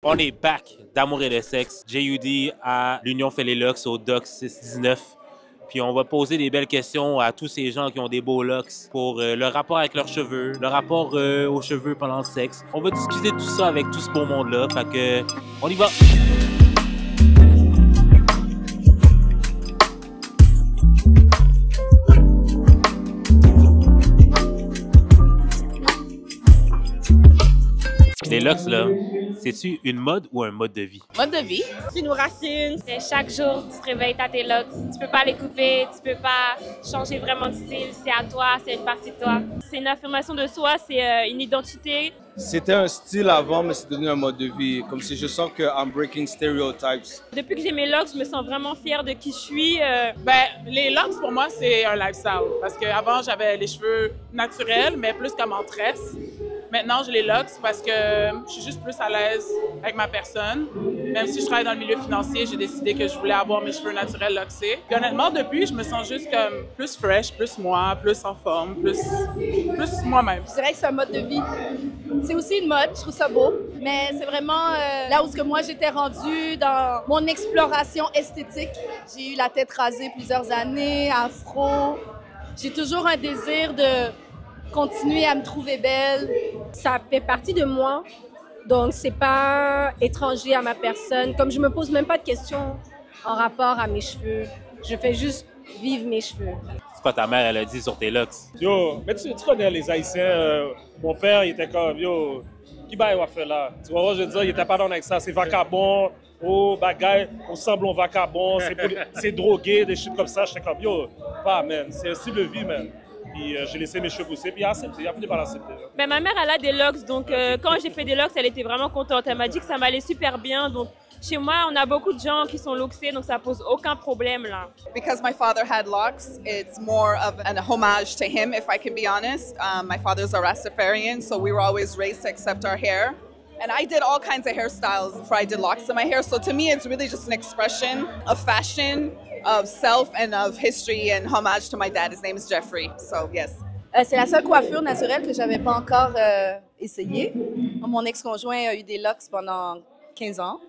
On est back d'Amour et de sexe. JUD à l'Union fait les locks au Doc 619. Puis on va poser des belles questions à tous ces gens qui ont des beaux locks pour le rapport avec leurs cheveux, le rapport aux cheveux pendant le sexe. On va discuter de tout ça avec tout ce beau monde-là. Fait que, on y va! Les locks, là, c'est-tu une mode ou un mode de vie? Mode de vie. C'est nos racines. Chaque jour, tu te réveilles, t'as tes locks. Tu peux pas les couper, tu peux pas changer vraiment de style. C'est à toi, c'est une partie de toi. C'est une affirmation de soi, c'est une identité. C'était un style avant, mais c'est devenu un mode de vie. Comme si je sens que I'm breaking stereotypes. Depuis que j'ai mes locks, je me sens vraiment fière de qui je suis. Les locks, pour moi, c'est un lifestyle. Parce qu'avant, j'avais les cheveux naturels, mais plus comme en tresse. Maintenant, j'ai les locks parce que je suis juste plus à l'aise avec ma personne. Même si je travaille dans le milieu financier, j'ai décidé que je voulais avoir mes cheveux naturels locksés. Puis honnêtement, depuis, je me sens juste comme plus fresh, plus moi, plus en forme, plus moi-même. Je dirais que c'est un mode de vie. C'est aussi une mode, je trouve ça beau. Mais c'est vraiment là où moi j'étais rendue dans mon exploration esthétique. J'ai eu la tête rasée plusieurs années, afro. J'ai toujours un désir de continuer à me trouver belle. Ça fait partie de moi, donc c'est pas étranger à ma personne. Comme je me pose même pas de questions en rapport à mes cheveux, je fais juste vivre mes cheveux. C'est quoi ta mère, elle a dit sur tes locks? Yo, mais tu connais les Haïtiens, mon père, il était comme, yo, qui va faire là? Tu vois, je veux dire, il était pas dans avec ça, c'est vacabond, oh, bagaille, on semble un vacabond, c'est drogué, des shit comme ça. J'étais comme, yo, pas, man, c'est un style de vie, man. Puis j'ai laissé mes cheveux pousser, puis il a fini par l'accepter. Ben, ma mère, elle a des locks, donc quand j'ai fait des locks, elle était vraiment contente. Elle m'a dit que ça m'allait super bien, donc chez moi, on a beaucoup de gens qui sont locksés, donc ça pose aucun problème là. Because my father had locks, it's more of an homage to him, if I can be honest. My father's a Rastafarian, so we were always raised to accept our hair. And I did all kinds of hairstyles before I did locks in my hair, so to me, it's really just an expression of fashion, of self, and of history, and homage to my dad. His name is Jeffrey, so yes. C'est la seule coiffure naturelle que j'avais pas encore essayée. Mon ex-conjoint a eu des locks pendant 15 ans.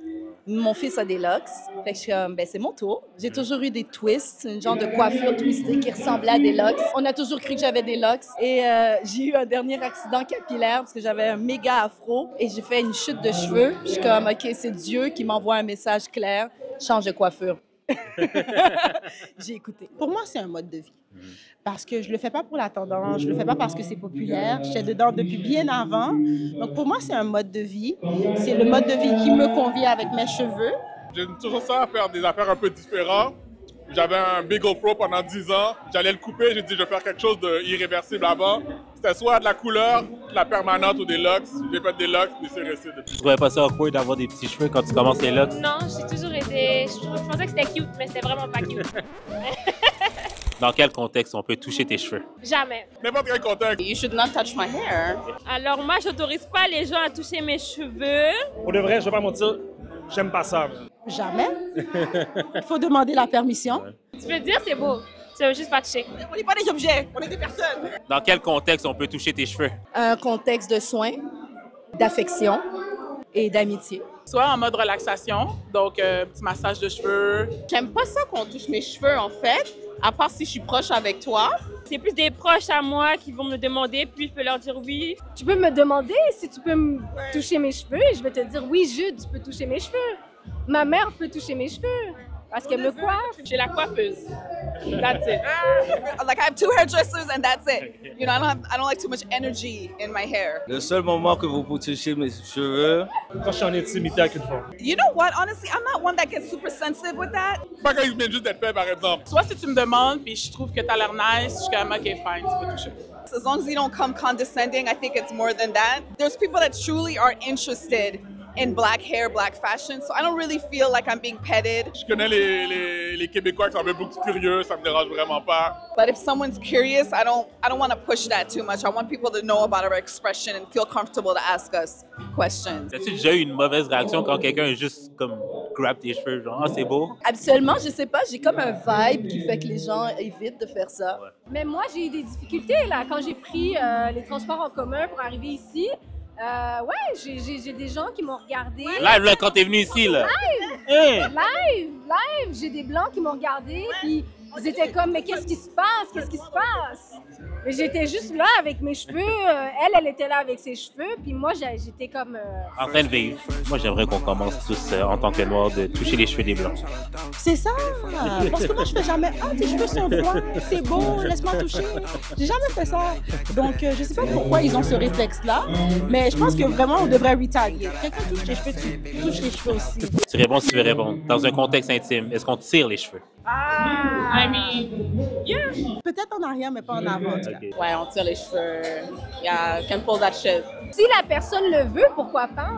Mon fils a des locks. Fait que je suis comme, ben c'est mon tour. J'ai toujours eu des twists, une genre de coiffure twistée qui ressemblait à des locks. On a toujours cru que j'avais des locks. Et j'ai eu un dernier accident capillaire parce que j'avais un méga afro et j'ai fait une chute de cheveux. Puis je suis comme, OK, c'est Dieu qui m'envoie un message clair. Change de coiffure. J'ai écouté. Pour moi, c'est un mode de vie. Parce que je le fais pas pour la tendance, je le fais pas parce que c'est populaire. J'étais dedans depuis bien avant. Donc pour moi, c'est un mode de vie. C'est le mode de vie qui me convient avec mes cheveux. J'aime toujours ça, faire des affaires un peu différentes. J'avais un big Afro pendant 10 ans. J'allais le couper, j'ai dit je vais faire quelque chose d'irréversible avant. C'était soit de la couleur, de la permanente ou des locks. J'ai fait des locks, puis c'est resté depuis. Tu trouvais pas ça awkward d'avoir des petits cheveux quand tu commences les locks? Non, j'ai toujours été... Je pensais que c'était cute, mais c'était vraiment pas cute. Dans quel contexte on peut toucher tes cheveux? Jamais. N'importe quel contexte. You should not touch my hair. Alors moi, j'autorise pas les gens à toucher mes cheveux. Pour de vrai, je vais pas mentir, j'aime pas ça. Jamais. Il faut demander la permission. Tu peux dire c'est beau, tu veux juste pas toucher. On n'est pas des objets, on est des personnes. Dans quel contexte on peut toucher tes cheveux? Un contexte de soins, d'affection et d'amitié. Soit en mode relaxation, donc petit massage de cheveux. J'aime pas ça qu'on touche mes cheveux, en fait, à part si je suis proche avec toi. C'est plus des proches à moi qui vont me demander, puis je peux leur dire oui. Tu peux me demander si tu peux me toucher mes cheveux et je vais te dire oui, Jude, tu peux toucher mes cheveux. Ma mère peut toucher mes cheveux parce qu'elle me coiffe. Chez la coiffeuse. That's it. Like I have 2 hairdressers and that's it. You know, I don't like too much energy in my hair. Le seul moment que vous pouvez toucher mes cheveux, Quand je suis en intimité avec une femme. You know what? Honestly, I'm not one that gets super sensitive with that. Pas quand il vient juste d'être fait, par exemple. Soit si tu me demandes, puis je trouve que t'as l'air nice, je suis comme, OK, fine, tu peux toucher. As long as you don't come condescending, I think it's more than that. There's people that truly are interested in black hair, black fashion, so I don't really feel like I'm being petted. Je connais les Québécois qui sont un peu beaucoup curieux, ça me dérange vraiment pas. But if someone's curious, I don't want to push that too much. I want people to know about our expression and feel comfortable to ask us questions. As-tu déjà eu une mauvaise réaction quand quelqu'un juste comme grab tes cheveux, genre, ah, c'est beau? Habituellement, je sais pas, j'ai comme un vibe qui fait que les gens évitent de faire ça. Mais moi, j'ai eu des difficultés là quand j'ai pris les transports en commun pour arriver ici. Ouais, j'ai des gens qui m'ont regardé. Live, là, quand t'es venu ici, là. Live. J'ai des blancs qui m'ont regardé, puis ils étaient comme, mais qu'est-ce qui se passe? Qu'est-ce qui se passe? Mais j'étais juste là avec mes cheveux. Elle était là avec ses cheveux, puis moi, j'étais comme... En train de vivre. Moi, j'aimerais qu'on commence tous, en tant que noirs, de toucher les cheveux des blancs. C'est ça! Parce que moi, je fais jamais « Ah, tes cheveux sont blancs, c'est beau, laisse-moi toucher ». J'ai jamais fait ça. Donc, je sais pas pourquoi ils ont ce réflexe-là, mais je pense que vraiment, on devrait retalier. Quelqu'un touche les cheveux, tu touches les cheveux aussi. Tu réponds si tu veux répondre. Dans un contexte intime, est-ce qu'on tire les cheveux? I mean, yeah. Peut-être en arrière, mais pas en avant. En tout cas. Okay. Ouais, on tire les cheveux. Yeah, can pull that shit. Si la personne le veut, pourquoi pas?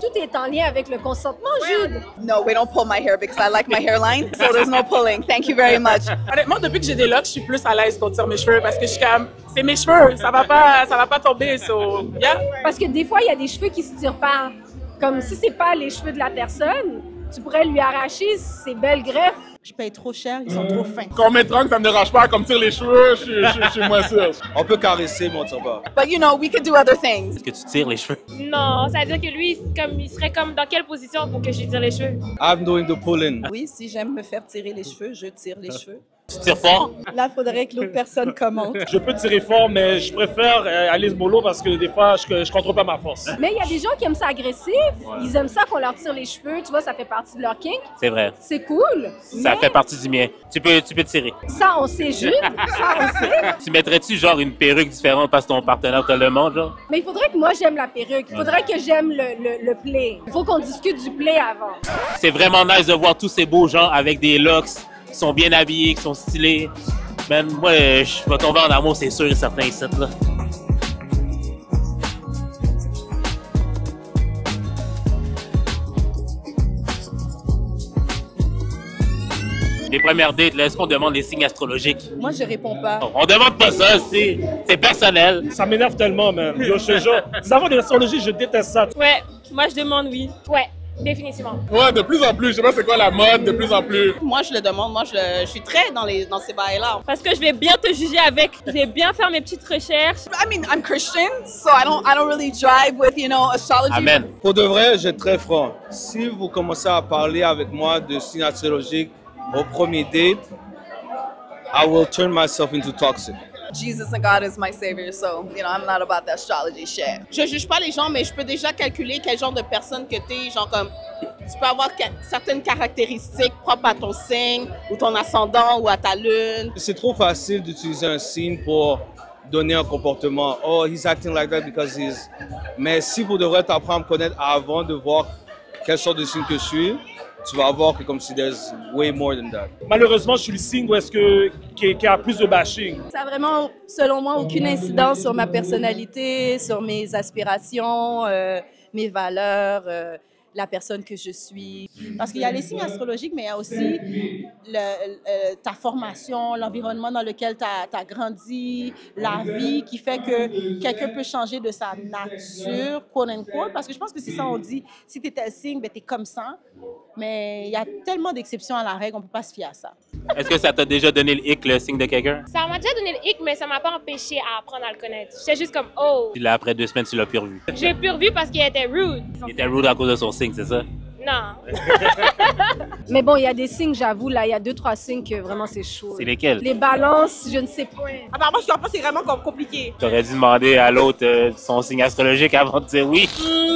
Tout est en lien avec le consentement, Jude. No, we don't pull my hair because I like my hairline, so there's no pulling. Thank you very much. Honnêtement, depuis que j'ai des locks, je suis plus à l'aise qu'on tire mes cheveux parce que je suis comme, c'est mes cheveux, ça va pas tomber, so, yeah. Parce que des fois, il y a des cheveux qui se tirent pas. Comme si c'est pas les cheveux de la personne, tu pourrais lui arracher ses belles greffes. Je paye trop cher, ils sont trop fins. Qu'on met trunk, ça me dérange pas. Comme tire les cheveux, je suis moins sûr. On peut caresser, mais on ne tire pas. But you know, we could do other things. Est-ce que tu tires les cheveux? Non, ça veut dire que lui, il serait comme dans quelle position pour que je lui tire les cheveux? I'm doing the pulling. Oui, si j'aime me faire tirer les cheveux, je tire les cheveux. Tu tires fort? Là, il faudrait que l'autre personne commente. Je peux tirer fort, mais je préfère aller mollo parce que des fois, je contrôle pas ma force. Mais il y a des gens qui aiment ça agressif. Ils aiment ça qu'on leur tire les cheveux. Tu vois, ça fait partie de leur kink. C'est vrai. C'est cool. Ça fait partie du mien. Tu peux tirer. Ça, on sait, Jude. Ça, on sait. Tu mettrais-tu genre une perruque différente parce que ton partenaire te le demande, genre? Mais il faudrait que moi, j'aime la perruque. Il faudrait que j'aime le play. Il faut qu'on discute du play avant. C'est vraiment nice de voir tous ces beaux gens avec des locks, qui sont bien habillés, qui sont stylés. Man, moi, je vais tomber en amour, c'est sûr et certain, ici, là. Les premières dates, là, est-ce qu'on demande les signes astrologiques? Moi, je réponds pas. On demande pas ça, c'est personnel. Ça m'énerve tellement, man. Yo, je te jure. Savoir de l'astrologie, je déteste ça. Ouais, moi je demande oui. Ouais, définitivement. Ouais, de plus en plus. Je sais pas c'est quoi la mode, de plus en plus. Moi, je le demande. Moi, je suis très dans ces bails-là. Parce que je vais bien te juger avec. Je vais bien faire mes petites recherches. I mean, I'm Christian, so I don't really drive with, you know, astrology. Amen. Pour de vrai, j'ai très franc. Si vous commencez à parler avec moi de signes astrologiques au premier date, I will turn myself into toxic. Jesus and God is my savior, so, you know, I'm not about that astrology shit. Je juge pas les gens, mais je peux déjà calculer quel genre de personne que t'es. Genre comme, tu peux avoir certaines caractéristiques propres à ton signe, ou ton ascendant, ou à ta lune. C'est trop facile d'utiliser un signe pour donner un comportement. Oh, he's acting like that because he's... Mais si vous devrez t'apprendre à me connaître avant de voir quelle sorte de signe que je suis, tu vas voir que comme si there's way more than that. Malheureusement, je suis le signe où est-ce qui a plus de bashing. Ça n'a vraiment, selon moi, aucune incidence sur ma personnalité, sur mes aspirations, mes valeurs, la personne que je suis. Parce qu'il y a les signes astrologiques, mais il y a aussi ta formation, l'environnement dans lequel tu as grandi, la vie qui fait que quelqu'un peut changer de sa nature, quote unquote. Parce que je pense que c'est ça, on dit, si tu es tel signe, ben, tu es comme ça. Mais il y a tellement d'exceptions à la règle, on ne peut pas se fier à ça. Est-ce que ça t'a déjà donné le hic, le signe de quelqu'un? Ça m'a déjà donné le hic, mais ça m'a pas empêché à apprendre à le connaître. J'étais juste comme, oh. Puis là, après 2 semaines, tu l'as plus revu. J'ai plus revu parce qu'il était rude. Il était rude à cause de son signe, c'est ça? Non. Mais bon, il y a des signes, j'avoue, là, il y a 2-3 signes que vraiment c'est chaud. C'est lesquels? Les balances, je ne sais pas. Apparemment, je pense que c'est vraiment compliqué. T'aurais dû demander à l'autre son signe astrologique avant de dire oui.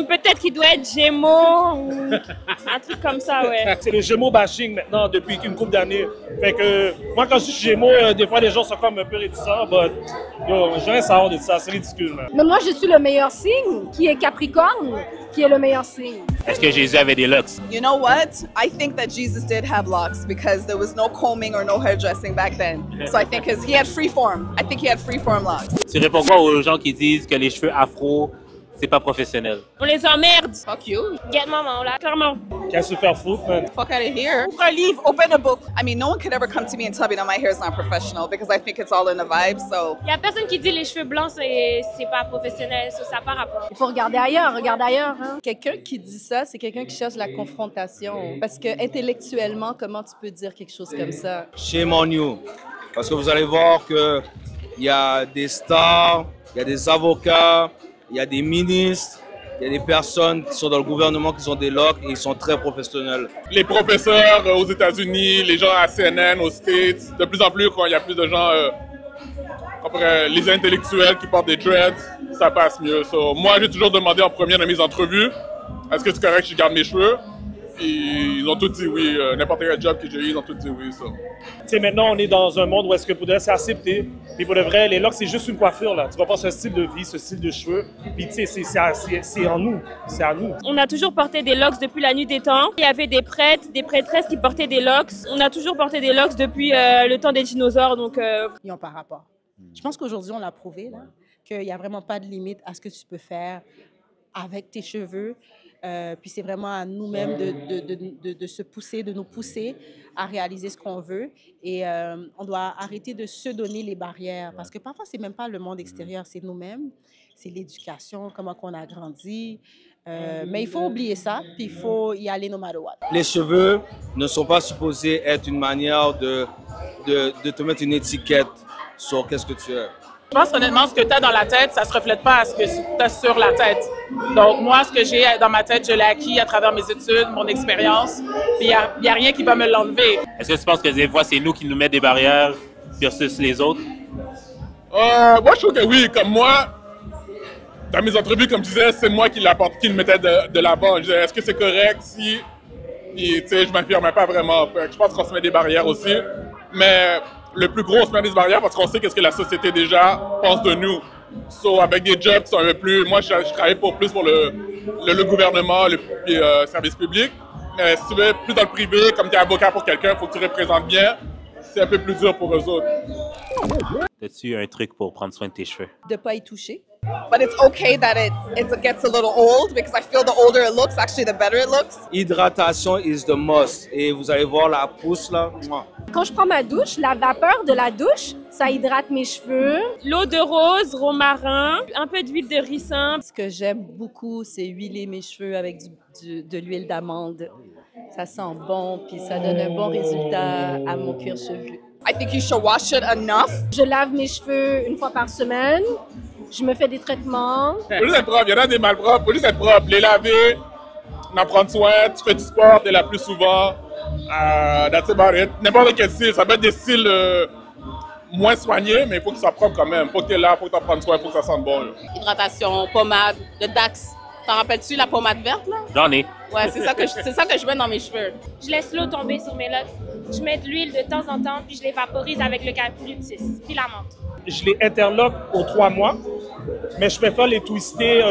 Peut-être qu'il doit être Gémeaux ou un truc comme ça, ouais. C'est le Gémeaux bashing maintenant depuis une couple d'années. Fait que moi, quand je suis Gémeaux, des fois les gens sont comme un peu réticents. But yo, je viens savoir de ça, c'est ridicule, man. Mais moi, je suis le meilleur signe, qui est Capricorne, qui est le meilleur signe. Est-ce que Jésus avait des locks? You know what? I think that Jesus did have locks because there was no combing or no hairdressing back then. So I think he had free form. I think he had free form locks. Tu réponds quoi aux gens qui disent que les cheveux afro, c'est pas professionnel? On les emmerde. Fuck you. Get maman, là, clairement. Qu'à se faire foutre, man. Fuck out of here. Ouvre un livre, open a book. I mean, no one could ever come to me and tell me that my hair is not professional because I think it's all in the vibe, so... Il y a personne qui dit les cheveux blancs, c'est pas professionnel, ça n'a pas rapport. Il faut regarder ailleurs, regarde ailleurs. Hein. Quelqu'un qui dit ça, c'est quelqu'un qui cherche la confrontation. Parce que intellectuellement, comment tu peux dire quelque chose comme ça? Shame on you. Parce que vous allez voir qu'il y a des stars, il y a des avocats, il y a des ministres, Il y a des personnes qui sont dans le gouvernement qui ont des locks et ils sont très professionnels. Les professeurs aux États-Unis, les gens à CNN, aux States, de plus en plus, quand il y a plus de gens, après les intellectuels qui portent des dreads, ça passe mieux. So, moi, j'ai toujours demandé en premier dans mes entrevues, est-ce que c'est correct que je garde mes cheveux? Puis ils ont tous dit oui. N'importe quel job que j'ai eu, ils ont tous dit oui. So. Tu sais, maintenant, on est dans un monde où est-ce que pour de vrai, c'est accepté. Puis pour de vrai, les locks, c'est juste une coiffure, là. Tu vas pas ce style de vie, ce style de cheveux. Puis tu sais, c'est en nous. C'est à nous. On a toujours porté des locks depuis la nuit des temps. Il y avait des prêtres, des prêtresses qui portaient des locks. On a toujours porté des locks depuis le temps des dinosaures, donc... Ils n'ont pas rapport. Je pense qu'aujourd'hui, on l'a prouvé, là, qu'il n'y a vraiment pas de limite à ce que tu peux faire avec tes cheveux. Puis c'est vraiment à nous-mêmes de se pousser, de nous pousser à réaliser ce qu'on veut. Et on doit arrêter de se donner les barrières. Parce que parfois, ce n'est même pas le monde extérieur, c'est nous-mêmes. C'est l'éducation, comment on a grandi. Mais il faut oublier ça, puis il faut y aller no matter what. Les cheveux ne sont pas supposés être une manière de te mettre une étiquette sur qu'est-ce que tu es. Je pense honnêtement, ce que tu as dans la tête, ça ne se reflète pas à ce que tu as sur la tête. Donc moi, ce que j'ai dans ma tête, je l'ai acquis à travers mes études, mon expérience. Puis il n'y a rien qui va me l'enlever. Est-ce que tu penses que des fois, c'est nous qui nous mettons des barrières versus les autres? Moi, je trouve que oui. Comme moi, dans mes entrevues, comme je disais, c'est moi qui le mettais de l'avant. Je disais, est-ce que c'est correct si... Puis, tu sais, je m'affirmais pas vraiment. Je pense qu'on se met des barrières aussi. Mais... le plus gros, on se met des barrières parce qu'on sait qu'est-ce que la société déjà pense de nous. So, avec des jobs qui sont un peu plus... Moi, je travaille plus pour le gouvernement, le service public. Mais si tu veux plus dans le privé, comme tu es avocat pour quelqu'un, il faut que tu représentes bien. C'est un peu plus dur pour eux autres. As-tu un truc pour prendre soin de tes cheveux? De ne pas y toucher. But it's okay that it gets a little old because I feel the older it looks, actually the better it looks. Hydratation is the must. Et vous allez voir la pousse là. Quand je prends ma douche, la vapeur de la douche, ça hydrate mes cheveux. L'eau de rose, romarin, un peu d'huile de ricin. Ce que j'aime beaucoup, c'est huiler mes cheveux avec de l'huile d'amande. Ça sent bon, puis ça donne un bon résultat à mon cuir chevelu. I think you should wash it enough. Je lave mes cheveux une fois par semaine. Je me fais des traitements. Faut juste être propre. Il y en a des malpropres. Faut juste être propre. Les laver, en prendre soin. Tu fais du sport, t'es là plus souvent. That's about it. N'importe quel style. Ça peut être des styles moins soignés, mais il faut qu'ils soient propres quand même. Faut que tu es là, faut que tu en prennes soin, faut que ça sente bon. Là. Hydratation, pommade, le Dax. T'en rappelles-tu la pommade verte, là? J'en ai. Ouais, c'est ça que je mets dans mes cheveux. Je laisse l'eau tomber sur mes locks. Je mets de l'huile de temps en temps, puis je les vaporise avec le eucalyptus, puis la menthe. Je les interloque aux 3 mois, mais je préfère les twister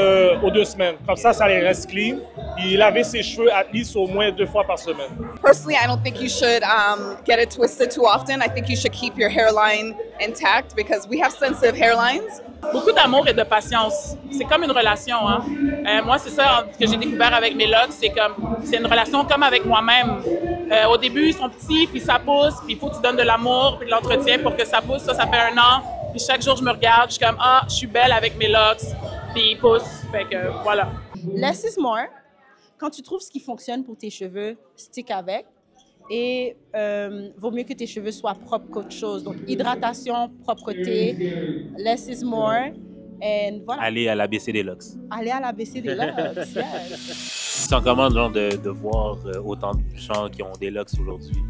aux 2 semaines. Comme ça les reste clean. Et laver ses cheveux at least au moins 2 fois par semaine. Personally, I don't think you should get it twisted too often. I think you should keep your hairline intact because we have sensitive hairlines. Beaucoup d'amour et de patience. C'est comme une relation. Hein? Moi, c'est ça que j'ai découvert avec mes locks. C'est une relation comme avec moi-même. Au début, ils sont petits, puis ça pousse, puis il faut que tu donnes de l'amour, puis de l'entretien pour que ça pousse. Ça fait 1 an. Puis chaque jour, je me regarde, je suis comme, ah, je suis belle avec mes locks, puis ils poussent. Fait que voilà. Less is more. Quand tu trouves ce qui fonctionne pour tes cheveux, stick avec. Et vaut mieux que tes cheveux soient propres qu'autre chose. Donc, hydratation, propreté, less is more. And voilà. Aller à l'ABC des locks. Aller à l'ABC des locks, yes. Tu sens comment genre, de voir autant de gens qui ont des locks aujourd'hui?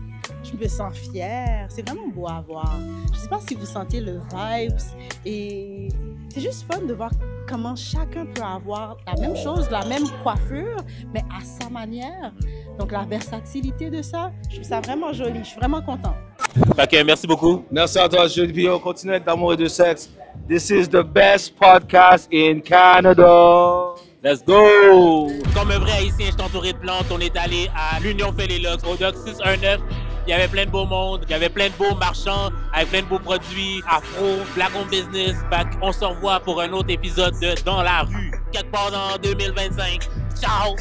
Je me sens fière. C'est vraiment beau à voir. Je ne sais pas si vous sentez le vibes. Et c'est juste fun de voir comment chacun peut avoir la même chose, la même coiffure, mais à sa manière. Donc, la versatilité de ça, je trouve ça vraiment joli. Je suis vraiment contente. OK, merci beaucoup. Merci à toi, Julio. Continue avec d'amour et de sexe. This is the best podcast in Canada. Let's go! Comme un vrai haïtien, je suis entouré de plantes. On est allé à l'Union fait les locks, au Dock 619. Il y avait plein de beaux mondes, il y avait plein de beaux marchands avec plein de beaux produits, afro, black on business. On se revoit pour un autre épisode de Dans la rue, quelque part dans 2025. Ciao!